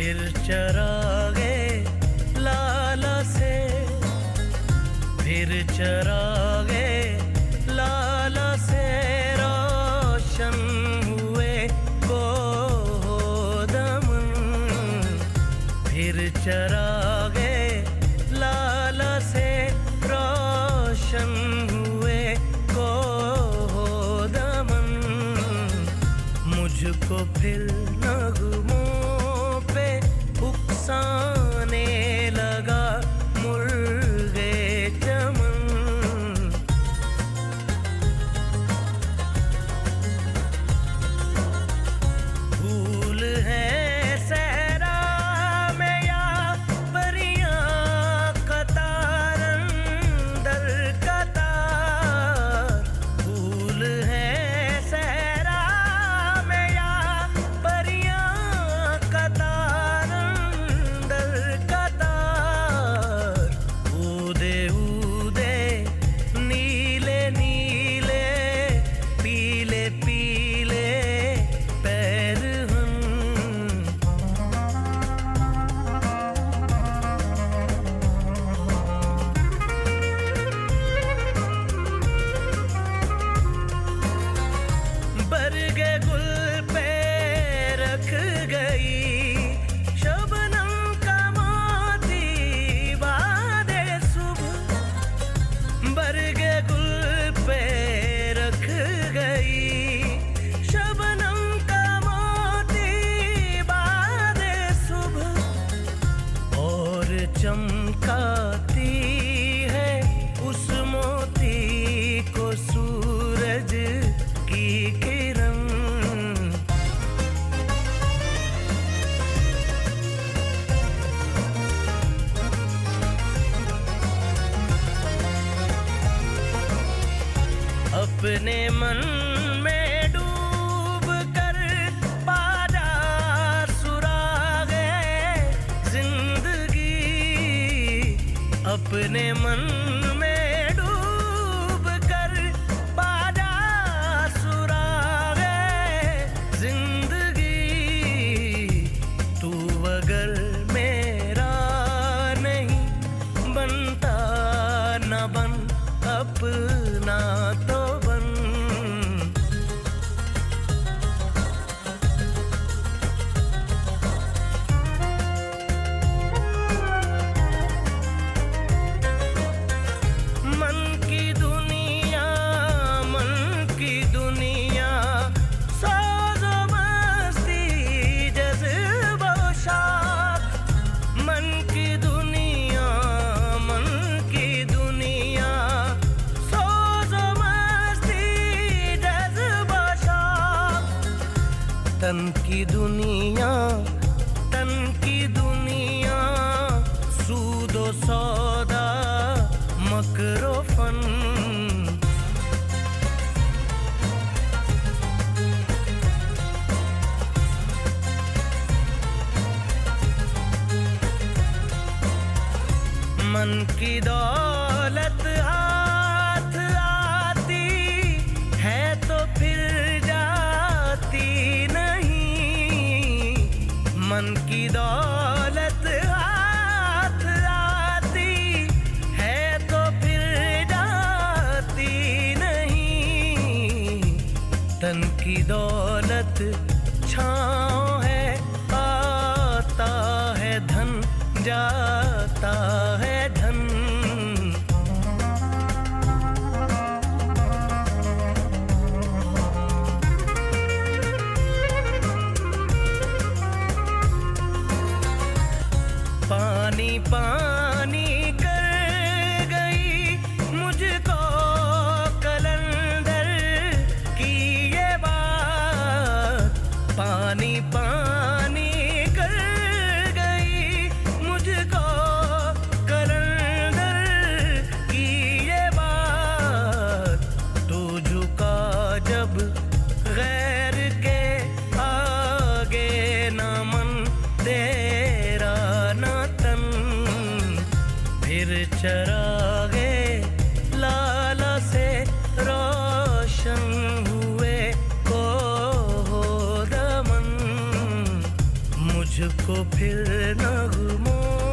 फिर चरागे लाला से, फिर चरागे लाला से रोशन हुए कोदमन। फिर चरागे लाला से रोशन हुए कोदमन। मुझको फिर नगमों पे उकसाने लगा मुर्गे चमन। फूल है सहरा में या परियां कतार अंदर कतार। फूल है सहरा में या परियां कतार अंदर कतार। ऊदे ऊदे नीले नीले पीले पीले पैर हम। बरगे गुल पे रख गई शबनम का मोती बादे सुबह। बरगे गुल पे रख गई शबनम का मोती बादे सुबह। और चमकाती है उस मोती को सूरज की किरण। अपने मन में डूब कर पाजा सुरागे जिंदगी। अपने मन में डूब कर पाजा सुरागे जिंदगी। तू अगर मेरा नहीं बनता न बन अपना तो बन। मन की दुनिया, मन की दुनिया सोज़ो मस्ती जज़्बो शाख। मन की दुनिया, मन की दुनिया सोज़ो मस्ती जज़्बो शाख। तन की दुनिया, तन की दुनिया सूदो सौदा मकरो फन। मन की दौलत हाथ आती है तो फिर जाती नहीं। मन की दौलत हाथ आती है तो फिर जाती नहीं। तन की दौलत छाँव है, आता है धन जाता है धन। पानी पानी कर गई मुझको कलंदर की ये बात। पानी पानी कर गई मुझको कलंदर की ये बात। तू झुका जब गैर के आगे न मन तेरा न तन। फिर चरागे लाला से रोशन हुए कोदमन। तुझको फिर नगमों